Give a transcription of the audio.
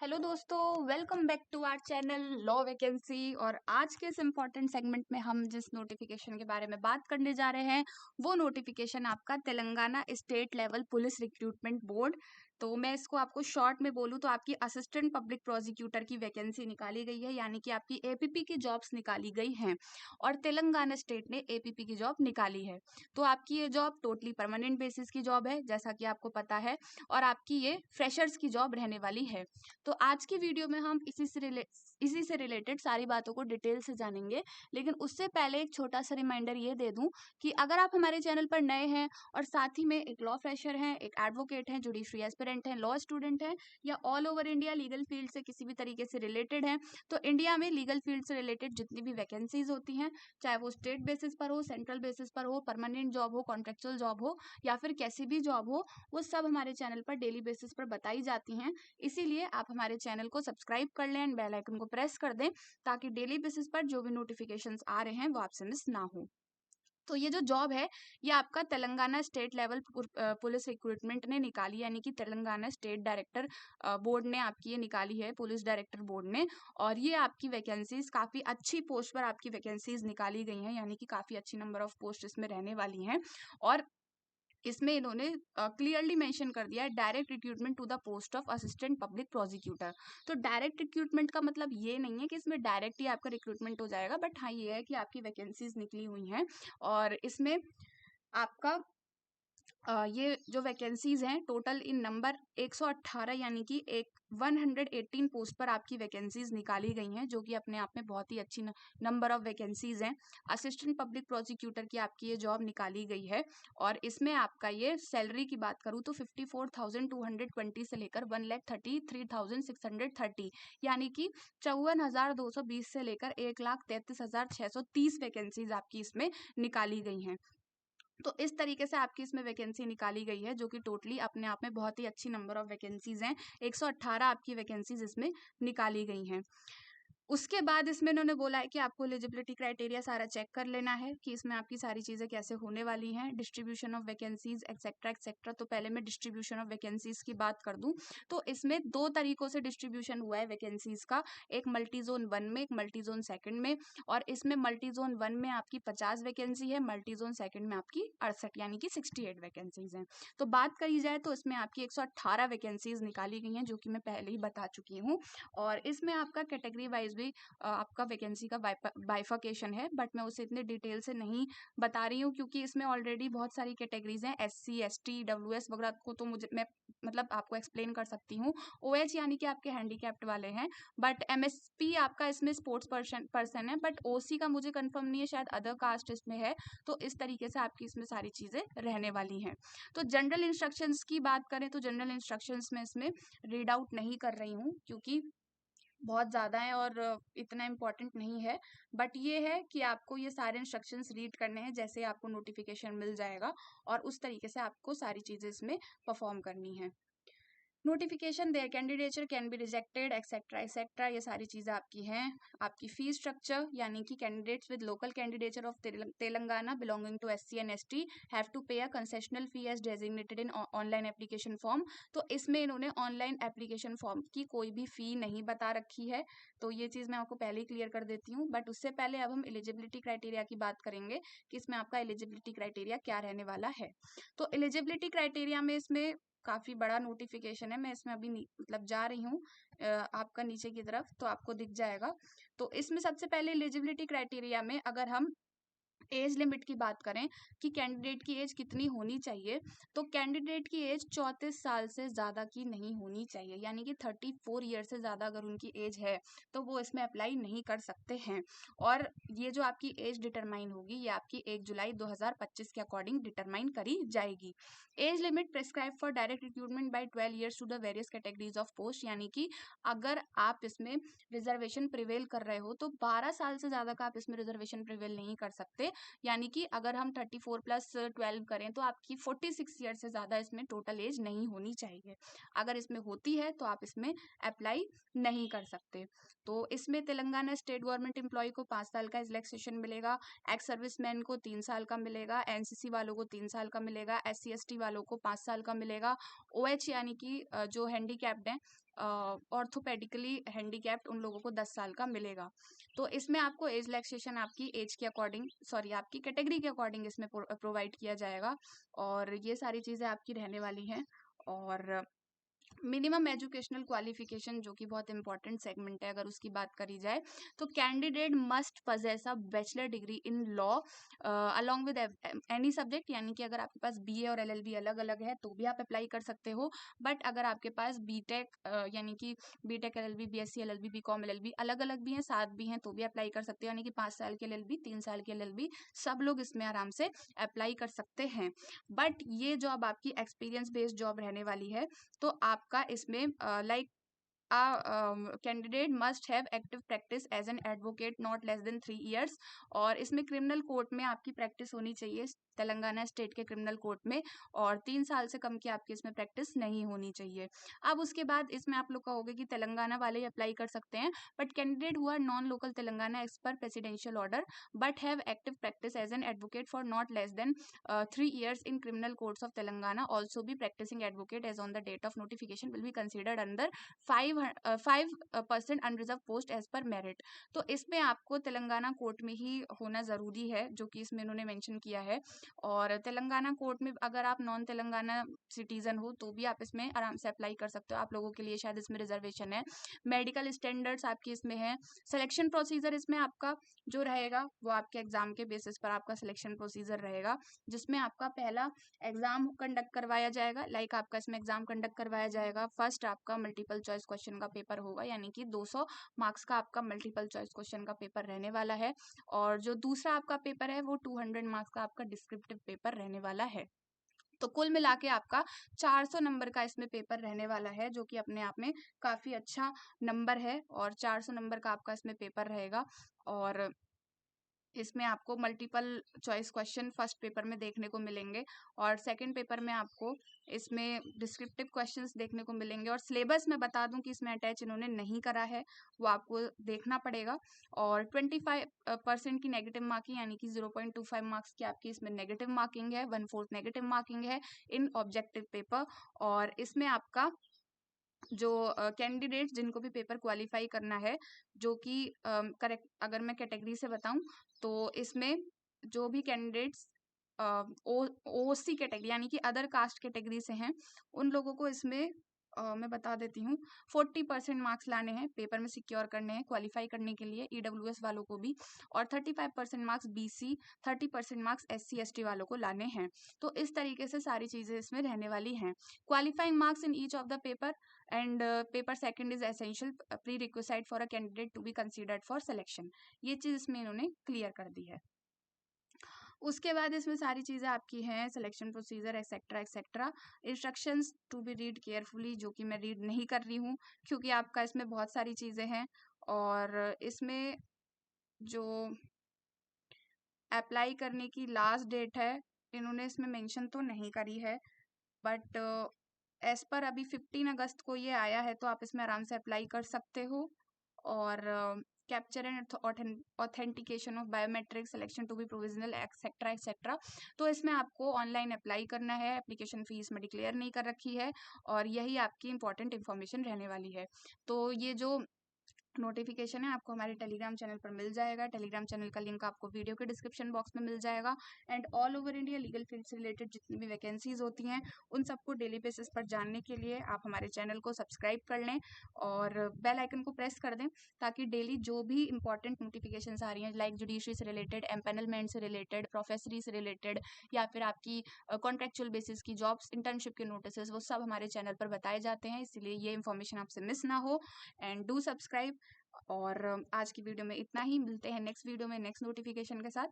Hello दोस्तों, welcome back to our channel law vacancy. और आज के इस इम्पॉर्टेंट सेगमेंट में हम जिस नोटिफिकेशन के बारे में बात करने जा रहे हैं वो नोटिफिकेशन आपका Telangana state level police recruitment board. तो मैं इसको आपको शॉर्ट में बोलूँ तो आपकी असिस्टेंट पब्लिक प्रोसिक्यूटर की वैकेंसी निकाली गई है, यानी कि आपकी एपीपी की जॉब्स निकाली गई हैं और तेलंगाना स्टेट ने एपीपी की जॉब निकाली है। तो आपकी ये जॉब टोटली परमानेंट बेसिस की जॉब है, जैसा कि आपको पता है, और आपकी ये फ्रेशर्स की जॉब रहने वाली है। तो आज की वीडियो में हम इसी से रिलेटेड सारी बातों को डिटेल से जानेंगे। लेकिन उससे पहले एक छोटा सा रिमाइंडर ये दे दूं कि अगर आप हमारे चैनल पर नए हैं और साथ ही में एक लॉ फ्रेशर हैं, एक एडवोकेट हैं, जुडिशरी एस्पिरेंट हैं, लॉ स्टूडेंट हैं, या all over India legal field से किसी भी तरीके से रिलेटेड हैं, तो इंडिया में लीगल फील्ड से रिलेटेड जितनी भी वैकेंसीज होती हैं, चाहे वो स्टेट बेसिस पर हो, सेंट्रल बेसिस पर हो, परमानेंट जॉब हो, कॉन्ट्रेक्चुअल जॉब हो, या फिर कैसी भी जॉब हो, वो सब हमारे चैनल पर डेली बेसिस पर बताई जाती हैं। इसीलिए आप हमारे चैनल को सब्सक्राइब कर लें एंड बेल आइकन को प्रेस कर दें, ताकि डेली बेसिस पर जो भी नोटिफिकेशंस आ रहे हैं वो आपसे मिस ना हो। तो ये जो जॉब है ये आपका Telangana state level police recruitment ने निकाली, यानी कि तेलंगाना स्टेट डायरेक्टर बोर्ड ने आपकी ये निकाली है, पुलिस डायरेक्टर बोर्ड ने। और ये आपकी वैकेंसीज काफ़ी अच्छी पोस्ट पर आपकी वैकेंसीज निकाली गई हैं, यानी कि काफ़ी अच्छी नंबर ऑफ पोस्ट इसमें रहने वाली हैं। और इसमें इन्होंने क्लियरली मेंशन कर दिया है direct recruitment to the post of assistant public prosecutor. तो डायरेक्ट रिक्रूटमेंट का मतलब ये नहीं है कि इसमें डायरेक्ट ही आपका रिक्रूटमेंट हो जाएगा, बट हाँ ये है कि आपकी वैकेंसीज निकली हुई हैं और इसमें आपका ये जो वैकेंसीज हैं टोटल इन नंबर 118, यानी कि एक 118 पोस्ट पर आपकी वैकेंसीज निकाली गई हैं, जो कि अपने आप में बहुत ही अच्छी नंबर ऑफ वैकेंसीज हैं। असिस्टेंट पब्लिक प्रोसिक्यूटर की आपकी ये जॉब निकाली गई है और इसमें आपका ये सैलरी की बात करूँ तो 54,220 से लेकर 1,33,630, यानी कि 54,220 से लेकर 1,33,630 वैकेंसीज आपकी इसमें निकाली गई हैं। तो इस तरीके से आपकी इसमें वैकेंसी निकाली गई है, जो कि टोटली अपने आप में बहुत ही अच्छी नंबर ऑफ वैकेंसीज हैं। 118 आपकी वैकेंसीज इसमें निकाली गई हैं। उसके बाद इसमें इन्होंने बोला है कि आपको एलिजिबिलिटी क्राइटेरिया सारा चेक कर लेना है कि इसमें आपकी सारी चीज़ें कैसे होने वाली हैं, distribution of vacancies etcetera etcetera. तो पहले मैं डिस्ट्रीब्यूशन ऑफ वैकेंसीज की बात कर दूं तो इसमें दो तरीकों से डिस्ट्रीब्यूशन हुआ है वैकेंसीज का, एक मल्टी जोन 1 में, एक मल्टी जोन 2 में। और इसमें मल्टी जोन 1 में आपकी 50 वैकेंसी है, मल्टी जोन 2 में आपकी 68 यानी कि 68 वैकेंसीज हैं। तो बात करी जाए तो इसमें आपकी 118 वैकेंसीज निकाली गई हैं, जो कि मैं पहले ही बता चुकी हूँ। और इसमें आपका कैटेगरी वाइज भी आपका वैकेंसी का बाइफर्केशन है, बट मैं उसे इतने डिटेल से नहीं बता रही हूँ क्योंकि इसमें ऑलरेडी बहुत सारी कैटेगरीज हैं। SC ST WS वगैरह को तो मुझे मैं मतलब आपको एक्सप्लेन कर सकती हूँ। OH यानी कि आपके हैंडीकैप्ड वाले हैं, बट MSP आपका इसमें स्पोर्ट्स पर्सन है, बट OC का मुझे कंफर्म नहीं है, शायद अदर कास्ट इसमें है। तो इस तरीके से आपकी इसमें सारी चीज़ें रहने वाली हैं। तो जनरल इंस्ट्रक्शंस की बात करें तो जनरल इंस्ट्रक्शंस में इसमें रीड आउट नहीं कर रही हूँ क्योंकि बहुत ज़्यादा है और इतना इम्पोर्टेंट नहीं है। बट ये है कि आपको ये सारे इंस्ट्रक्शंस रीड करने हैं, जैसे आपको नोटिफिकेशन मिल जाएगा और उस तरीके से आपको सारी चीज़ें इसमें परफॉर्म करनी है। Notification their candidature can be rejected etcetera etcetera, ये सारी चीज़ें आपकी हैं। आपकी फी स्ट्रक्चर, यानी कि candidates with local candidature of Telangana belonging to SC and ST have to pay a concessional fee as designated in online application form. तो इसमें इन्होंने ऑनलाइन एप्लीकेशन फॉर्म की कोई भी फ़ी नहीं बता रखी है, तो ये चीज़ मैं आपको पहले ही क्लियर कर देती हूँ। बट उससे पहले अब हम एलिजिबिलिटी क्राइटेरिया की बात करेंगे कि इसमें आपका एलिजिबिलिटी क्राइटेरिया क्या रहने वाला है। तो एलिजिबिलिटी क्राइटेरिया में इसमें काफ़ी बड़ा नोटिफिकेशन है, मैं इसमें अभी मतलब जा रही हूँ आपका नीचे की तरफ तो आपको दिख जाएगा। तो इसमें सबसे पहले एलिजिबिलिटी क्राइटेरिया में अगर हम एज लिमिट की बात करें कि कैंडिडेट की एज कितनी होनी चाहिए, तो कैंडिडेट की एज 34 साल से ज़्यादा की नहीं होनी चाहिए, यानी कि 34 ईयर से ज़्यादा अगर उनकी एज है तो वो इसमें अप्लाई नहीं कर सकते हैं। और ये जो आपकी एज डिटरमाइन होगी ये आपकी 1 जुलाई 2025 के अकॉर्डिंग डिटरमाइन करी जाएगी। Age limit prescribe for direct recruitment by 12 years to the various categories of post, यानी कि अगर आप इसमें रिजर्वेशन प्रिवेल कर रहे हो तो 12 साल से ज़्यादा का आप इसमें रिजर्वेशन प्रिवेल नहीं कर सकते। यानी कि अगर हम 34 + 12 करें तो आपकी 46 ईयर से ज़्यादा इसमें टोटल एज नहीं होनी चाहिए। अगर इसमें होती है तो आप इसमें अप्लाई नहीं कर सकते। तो इसमें तेलंगाना स्टेट गवर्नमेंट एम्प्लॉय को 5 साल का रिलैक्सेशन मिलेगा, एक्स सर्विसमैन को 3 साल का मिलेगा, NCC वालों को 3 साल का मिलेगा, SC ST वालों को 5 साल का मिलेगा, OH यानी कि जो हैंडीकैप्ड हैं ऑर्थोपेडिकली हैंडीकैप्ड उन लोगों को 10 साल का मिलेगा। तो इसमें आपको एज रिलैक्सेशन आपकी एज के अकॉर्डिंग, सॉरी आपकी कैटेगरी के अकॉर्डिंग इसमें प्रोवाइड किया जाएगा, और ये सारी चीज़ें आपकी रहने वाली हैं। और मिनिमम एजुकेशनल क्वालिफिकेशन, जो कि बहुत इंपॉर्टेंट सेगमेंट है अगर उसकी बात करी जाए, तो candidate must possess a bachelor degree in law along with any subject, यानी कि अगर आपके पास बीए और एलएलबी अलग अलग है तो भी आप अप्लाई कर सकते हो। बट अगर आपके पास बीटेक यानी कि BTech LLB, BSc LLB, BCom LLB अलग अलग भी हैं, साथ भी हैं, तो भी अप्लाई कर सकते हो। यानी कि 5 साल के एलएलबी, 3 साल के एलएलबी, सब लोग इसमें आराम से अप्लाई कर सकते हैं। बट ये जॉब आपकी एक्सपीरियंस बेस्ड जॉब रहने वाली है, तो आपका इसमें like candidate must have active practice as an advocate not less than 3 years, और इसमें क्रिमिनल कोर्ट में आपकी प्रैक्टिस होनी चाहिए, तेलंगाना स्टेट के क्रिमिनल कोर्ट में, और 3 साल से कम की आपकी इसमें प्रैक्टिस नहीं होनी चाहिए। अब उसके बाद इसमें आप लोग कहोगे कि तेलंगाना वाले ही अप्लाई कर सकते हैं, but candidate who are non local Telangana as per presidential order but have active practice as an advocate for not less than 3 years in criminal courts of Telangana also be practicing advocate as on the date of notification will be considered under 5% unreserved post as per merit। तो इसमें आपको Telangana court में ही होना ज़रूरी है, जो कि इसमें इन्होंने मेंशन किया है। और तेलंगाना कोर्ट में अगर आप नॉन तेलंगाना सिटीजन हो तो भी आप इसमें आराम से अप्लाई कर सकते हो, आप लोगों के लिए शायद इसमें रिजर्वेशन है। मेडिकल स्टैंडर्ड्स आपकी इसमें है। सिलेक्शन प्रोसीजर इसमें आपका जो रहेगा वो आपके एग्जाम के बेसिस पर आपका सिलेक्शन प्रोसीजर रहेगा, जिसमें आपका पहला एग्जाम कंडक्ट करवाया जाएगा। लाइक आपका इसमें एग्जाम कंडक्ट करवाया जाएगा। फर्स्ट आपका मल्टीपल चॉइस क्वेश्चन का पेपर होगा, यानी कि 200 मार्क्स का आपका मल्टीपल चॉइस क्वेश्चन का पेपर रहने वाला है, और जो दूसरा आपका पेपर है वो 200 मार्क्स का आपका डिस्क्रिप्टिव पेपर रहने वाला है। तो कुल मिला के आपका 400 नंबर का इसमें पेपर रहने वाला है, जो कि अपने आप में काफ़ी अच्छा नंबर है, और 400 नंबर का आपका इसमें पेपर रहेगा। और इसमें आपको multiple choice question first paper में देखने को मिलेंगे, और सेकंड पेपर में आपको इसमें डिस्क्रिप्टिव क्वेश्चंस देखने को मिलेंगे। और सिलेबस मैं बता दूं कि इसमें अटैच इन्होंने नहीं करा है, वो आपको देखना पड़ेगा। और 25% की नेगेटिव मार्किंग, यानी कि 0.25 मार्क्स की आपकी इसमें नेगेटिव मार्किंग है, 1/4 नेगेटिव मार्किंग है इन ऑब्जेक्टिव पेपर। और इसमें आपका जो कैंडिडेट्स जिनको भी पेपर क्वालिफाई करना है, जो कि करेक्ट अगर मैं कैटेगरी से बताऊं तो इसमें जो भी कैंडिडेट्स ओसी कैटेगरी यानी कि अदर कास्ट कैटेगरी से हैं, उन लोगों को इसमें मैं बता देती हूँ 40% मार्क्स लाने हैं, पेपर में सिक्योर करने हैं क्वालिफाई करने के लिए, ईडब्ल्यूएस वालों को भी, और 35% marks BC, 30% marks SC ST वालों को लाने हैं। तो इस तरीके से सारी चीज़ें इसमें रहने वाली हैं। Qualifying marks in each of the paper and paper second is essential prerequisite for a candidate to be considered for selection. ये चीज़ इसमें इन्होंने क्लियर कर दी है। उसके बाद इसमें सारी चीज़ें आपकी हैं, selection procedure etcetera etcetera, instructions to be read carefully, जो कि मैं रीड नहीं कर रही हूँ क्योंकि आपका इसमें बहुत सारी चीज़ें हैं। और इसमें जो अप्लाई करने की लास्ट डेट है इन्होंने इसमें मेंशन तो नहीं करी है, बट एज पर अभी 15 अगस्त को ये आया है, तो आप इसमें आराम से अप्लाई कर सकते हो। और capture and authentication of biometric selection to be provisional etcetera etcetera, तो इसमें आपको ऑनलाइन अप्लाई करना है, एप्लीकेशन फीस में डिक्लेयर नहीं कर रखी है, और यही आपकी इंपॉर्टेंट इन्फॉर्मेशन रहने वाली है। तो ये जो नोटिफिकेशन है आपको हमारे टेलीग्राम चैनल पर मिल जाएगा। टेलीग्राम चैनल का लिंक आपको वीडियो के डिस्क्रिप्शन बॉक्स में मिल जाएगा। And all over India legal field से रिलेटेड जितनी भी वैकेंसीज होती हैं उन सबको डेली बेसिस पर जानने के लिए आप हमारे चैनल को सब्सक्राइब कर लें और बेल आइकन को प्रेस कर दें, ताकि डेली जो भी इंपॉर्टेंट नोटिफिकेशंस आ रही हैं लाइक जुडिशरी से रिलेटेड, एम्पैनलमेंट से रिलेटेड, प्रोफेसरी से रिलेटेड, या फिर आपकी कॉन्ट्रेक्चुअल बेसिस की जॉब्स, इंटर्नशिप के नोटिस, वो सब हमारे चैनल पर बताए जाते हैं, इसलिए ये इन्फॉर्मेशन आपसे मिस ना हो। And do subscribe. और आज की वीडियो में इतना ही, मिलते हैं नेक्स्ट वीडियो में नेक्स्ट नोटिफिकेशन के साथ।